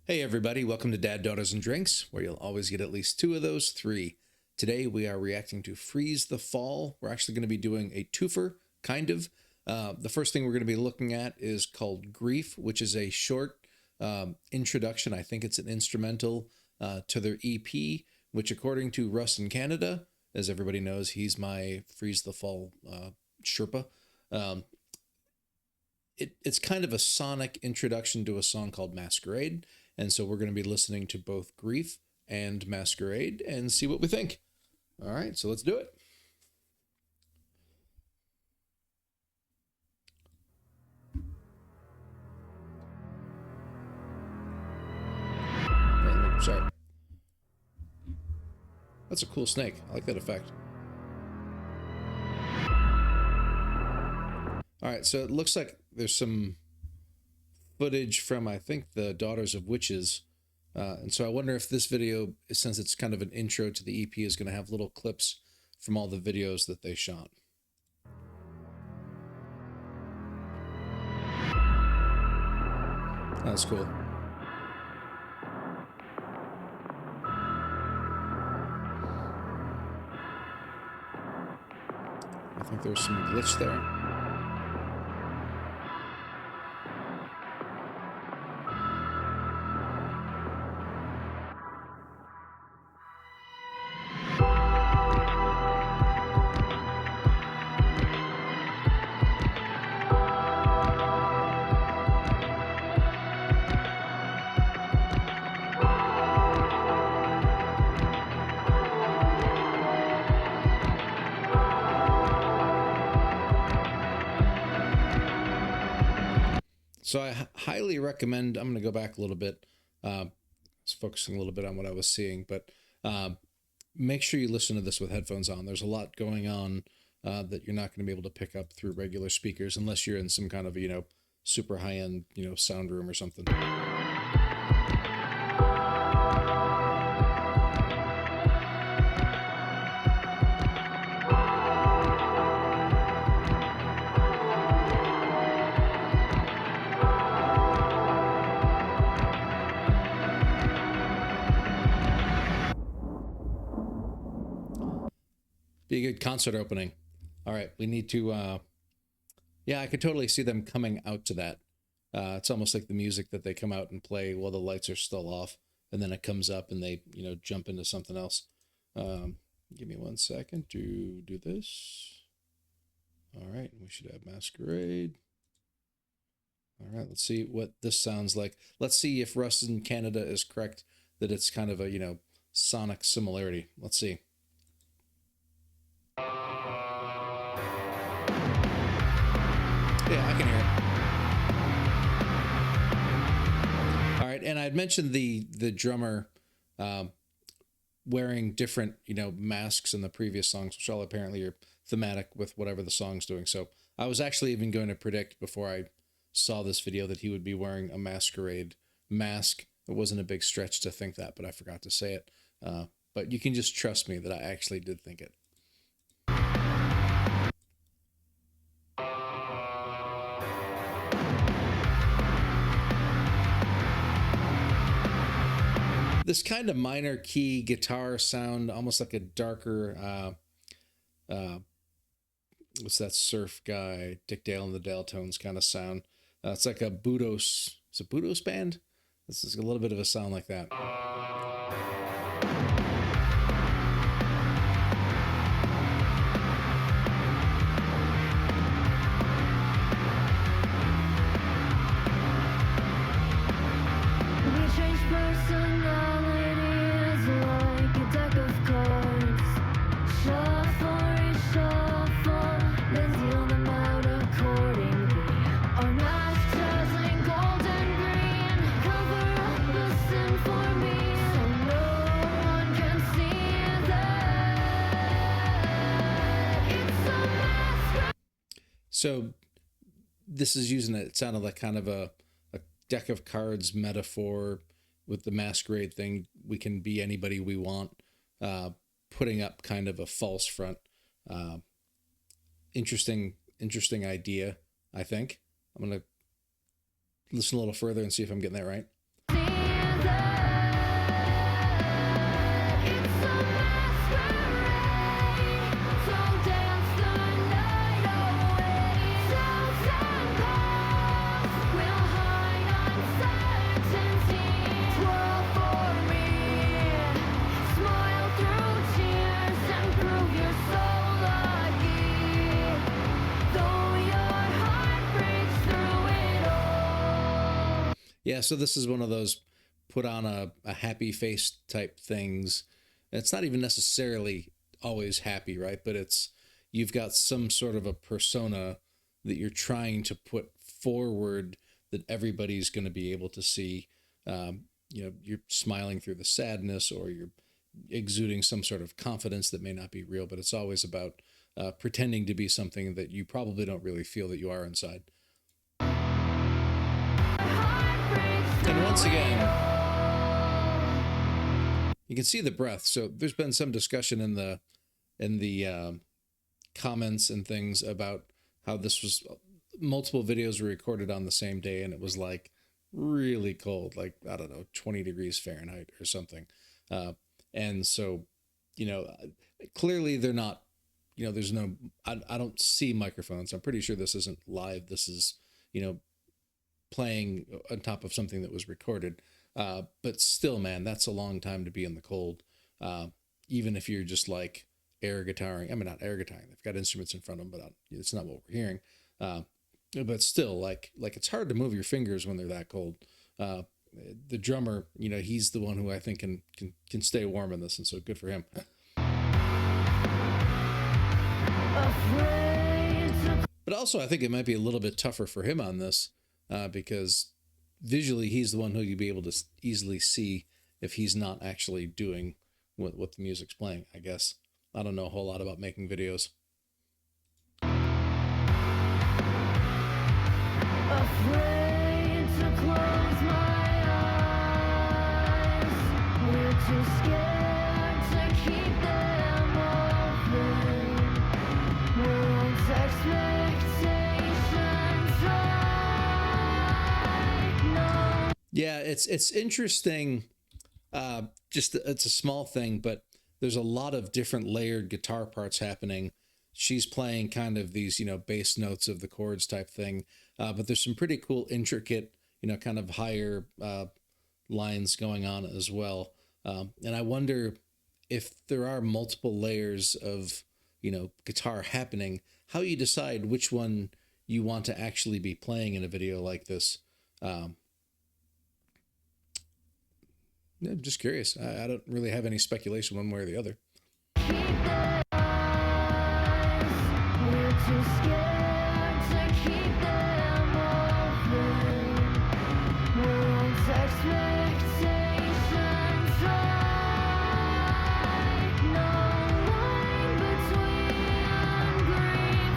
Hey everybody, welcome to Dad, Daughters, and Drinks, where you'll always get at least two of those three. Today we are reacting to Freeze the Fall. We're actually going to be doing a twofer, kind of. The first thing we're going to be looking at is called Grief, which is a short introduction. I think it's an instrumental to their EP, which according to Russ in Canada, as everybody knows, he's my Freeze the Fall Sherpa. It's kind of a sonic introduction to a song called Masquerade. And so we're going to be listening to both Grief and Masquerade and see what we think. All right, so let's do it. Sorry. That's a cool snake. I like that effect. All right, so it looks like there's some footage from, I think, the Daughters of Witches. And so I wonder if this video, since it's kind of an intro to the EP, is going to have little clips from all the videos that they shot. That's cool. I think there's some glitch there. So I highly recommend, I'm going to go back a little bit, focusing a little bit on what I was seeing, but make sure you listen to this with headphones on. There's a lot going on that you're not going to be able to pick up through regular speakers unless you're in some kind of, super high-end, sound room or something. Be a good concert opening. All right, we need to, yeah, I could totally see them coming out to that. It's almost like the music that they come out and play while the lights are still off, and then it comes up and they, jump into something else. Give me 1 second to do this. All right, we should have Masquerade. All right, let's see what this sounds like. Let's see if Russ in Canada is correct that it's kind of a, sonic similarity. Let's see. Yeah, I can hear it. All right, and I'd mentioned the drummer wearing different, masks in the previous songs, which all apparently are thematic with whatever the song's doing. So I was actually even going to predict before I saw this video that he would be wearing a Masquerade mask. It wasn't a big stretch to think that, but I forgot to say it. But you can just trust me that I actually did think it. This kind of minor key guitar sound, almost like a darker, what's that surf guy, Dick Dale and the Dale Tones kind of sound. It's like a Budos, it's a Budos band? This is a little bit of a sound like that. So this is using it sounded like kind of a deck of cards metaphor with the Masquerade thing. We can be anybody we want, putting up kind of a false front. Interesting idea, I think. I'm going to listen a little further and see if I'm getting that right. Yeah, so this is one of those put on a happy face type things. It's not even necessarily always happy, right? But it's, you've got some sort of a persona that you're trying to put forward that everybody's going to be able to see. You're smiling through the sadness, or you're exuding some sort of confidence that may not be real, but it's always about pretending to be something that you probably don't really feel that you are inside. And once again, you can see the breath. So there's been some discussion in the comments and things about how this was, multiple videos were recorded on the same day, and it was like really cold, like, I don't know, 20 degrees Fahrenheit or something. And so, clearly they're not, there's no, I don't see microphones. I'm pretty sure this isn't live. This is, playing on top of something that was recorded. But still, man, that's a long time to be in the cold. Even if you're just like air guitaring, I mean, not air guitaring, they've got instruments in front of them, but it's not what we're hearing. But still, like it's hard to move your fingers when they're that cold. The drummer, he's the one who I think can stay warm in this, and so good for him. But also, I think it might be a little bit tougher for him on this, because visually he's the one who you'd be able to easily see if he's not actually doing what the music's playing, I guess. I don't know a whole lot about making videos. Afraid to close my eyes. We're too scared to keep them open. Won't expectations right? No. Yeah, it's interesting. Just it's a small thing, but there's a lot of different layered guitar parts happening. She's playing kind of these, bass notes of the chords type thing. But there's some pretty cool, intricate, kind of higher lines going on as well. And I wonder if there are multiple layers of, guitar happening, how you decide which one you want to actually be playing in a video like this. Yeah, I'm just curious. I don't really have any speculation one way or the other. We're too scared to keep them open. Won't expectations right? No line between grief and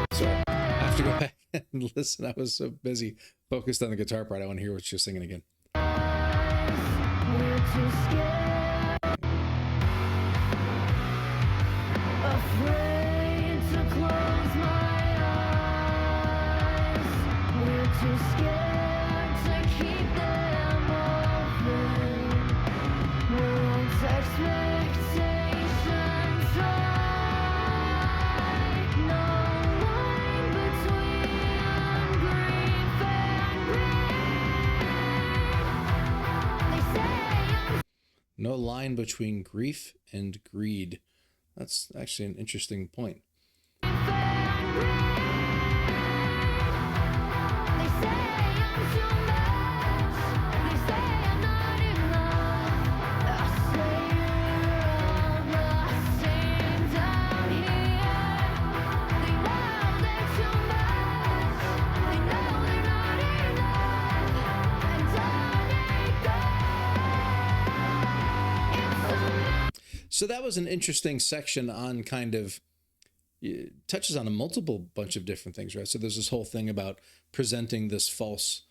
grief. Sorry, I have to go back and listen. I was so busy focused on the guitar part. I want to hear what she's singing again. We're too scared, afraid to close my eyes. We're too scared to keep them open. Won't expectations right? No line between grief and grief. They say I'm No line between grief and greed. That's actually an interesting point. They say I'm too much. They say I'm not enough. I say you're all the same down here. They know they're too much. They know they're not enough. And don't let go. It's so much. So that was an interesting section on kind of, it touches on a multiple bunch of different things, right? So there's this whole thing about presenting this false,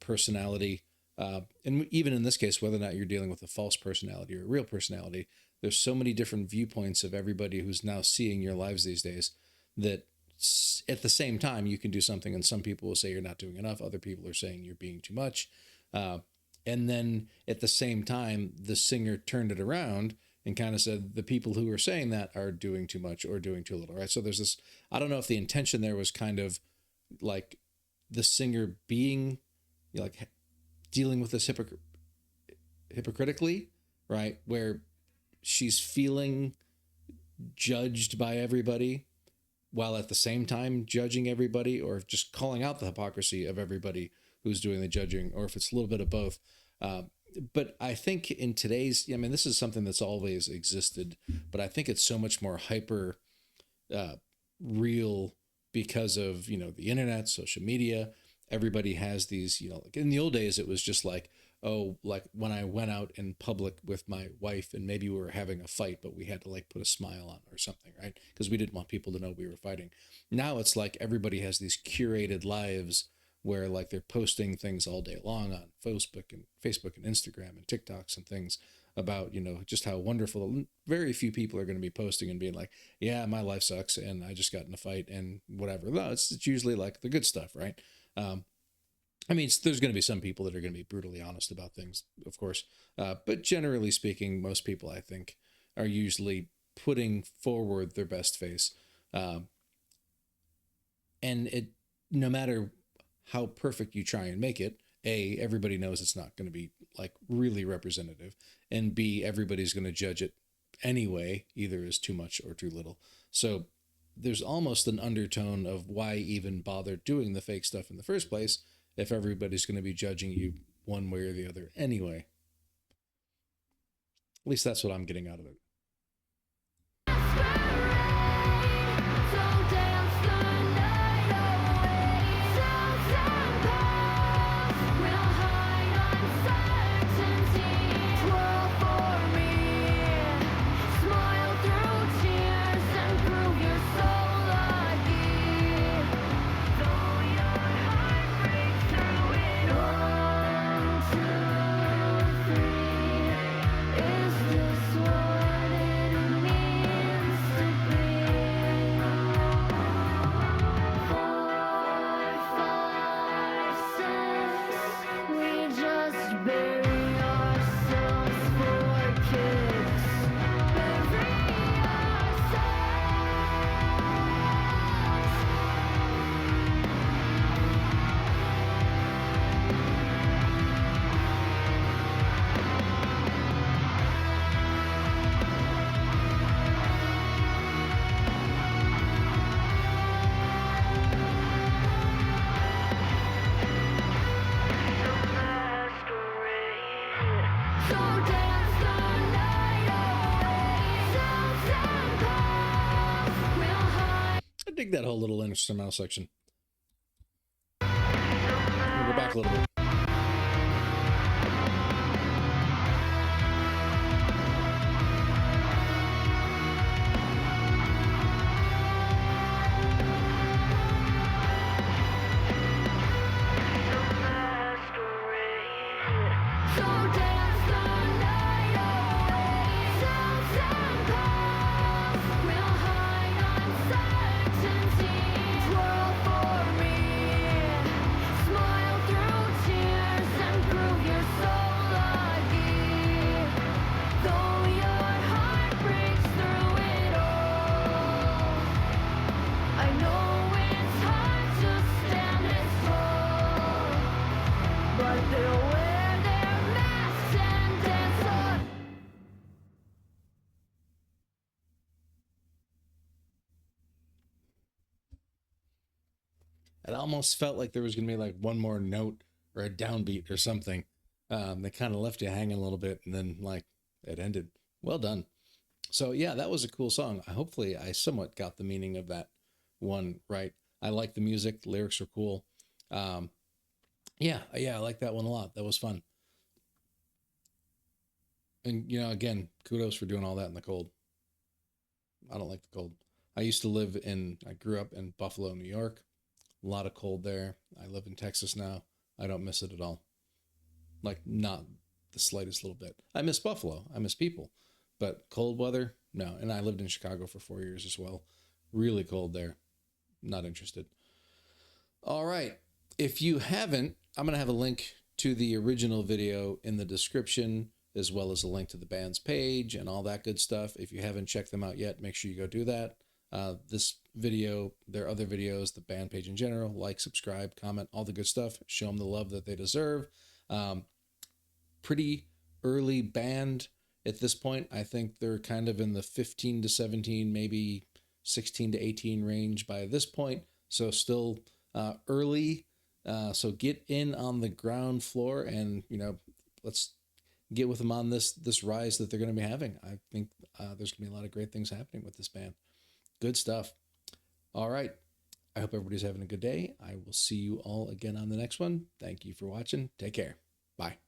personality. And even in this case, whether or not you're dealing with a false personality or a real personality, there's so many different viewpoints of everybody who's now seeing your lives these days that at the same time you can do something, and some people will say you're not doing enough. Other people are saying you're being too much. And then at the same time, the singer turned it around and kind of said the people who are saying that are doing too much or doing too little, right? So there's this, I don't know if the intention there was kind of like the singer being like dealing with this hypocritically, right? Where she's feeling judged by everybody, while at the same time judging everybody, or just calling out the hypocrisy of everybody who's doing the judging, or if it's a little bit of both. But I think in today's, I mean, this is something that's always existed, but I think it's so much more hyper real because of, you know, the internet, social media. Everybody has these, you know, like in the old days, it was just like, oh, like when I went out in public with my wife and maybe we were having a fight, but we had to like put a smile on or something, right? Because we didn't want people to know we were fighting. Now it's like everybody has these curated lives where like they're posting things all day long on Facebook and Instagram and TikToks and things about, you know, just how wonderful. Very few people are going to be posting and being like, yeah, my life sucks and I just got in a fight and whatever. No, it's usually like the good stuff, right? I mean, there's going to be some people that are going to be brutally honest about things, of course. But generally speaking, most people, I think, are usually putting forward their best face. And it, no matter how perfect you try and make it, A, everybody knows it's not going to be like really representative. And B, everybody's going to judge it anyway, either as too much or too little. So there's almost an undertone of why even bother doing the fake stuff in the first place if everybody's going to be judging you one way or the other anyway. At least that's what I'm getting out of it. I dig that whole little instrumental section. We'll go back a little bit. It almost felt like there was going to be like one more note or a downbeat or something. They kind of left you hanging a little bit and then like it ended. Well done. So yeah, that was a cool song. Hopefully I somewhat got the meaning of that one right. I like the music. The lyrics are cool. Yeah, I like that one a lot. That was fun. And, you know, again, kudos for doing all that in the cold. I don't like the cold. I grew up in Buffalo, New York. A lot of cold there. I live in Texas now. I don't miss it at all. Like, not the slightest little bit. I miss Buffalo. I miss people. But cold weather, no. And I lived in Chicago for 4 years as well. Really cold there. Not interested. All right. If you haven't, I'm going to have a link to the original video in the description, as well as a link to the band's page and all that good stuff. If you haven't checked them out yet, make sure you go do that. This video, their other videos, the band page in general, like, subscribe, comment, all the good stuff. Show them the love that they deserve. Pretty early band at this point. I think they're kind of in the 15 to 17, maybe 16 to 18 range by this point. So still early. So get in on the ground floor and, let's get with them on this rise that they're going to be having. I think there's going to be a lot of great things happening with this band. Good stuff. All right. I hope everybody's having a good day. I will see you all again on the next one. Thank you for watching. Take care. Bye.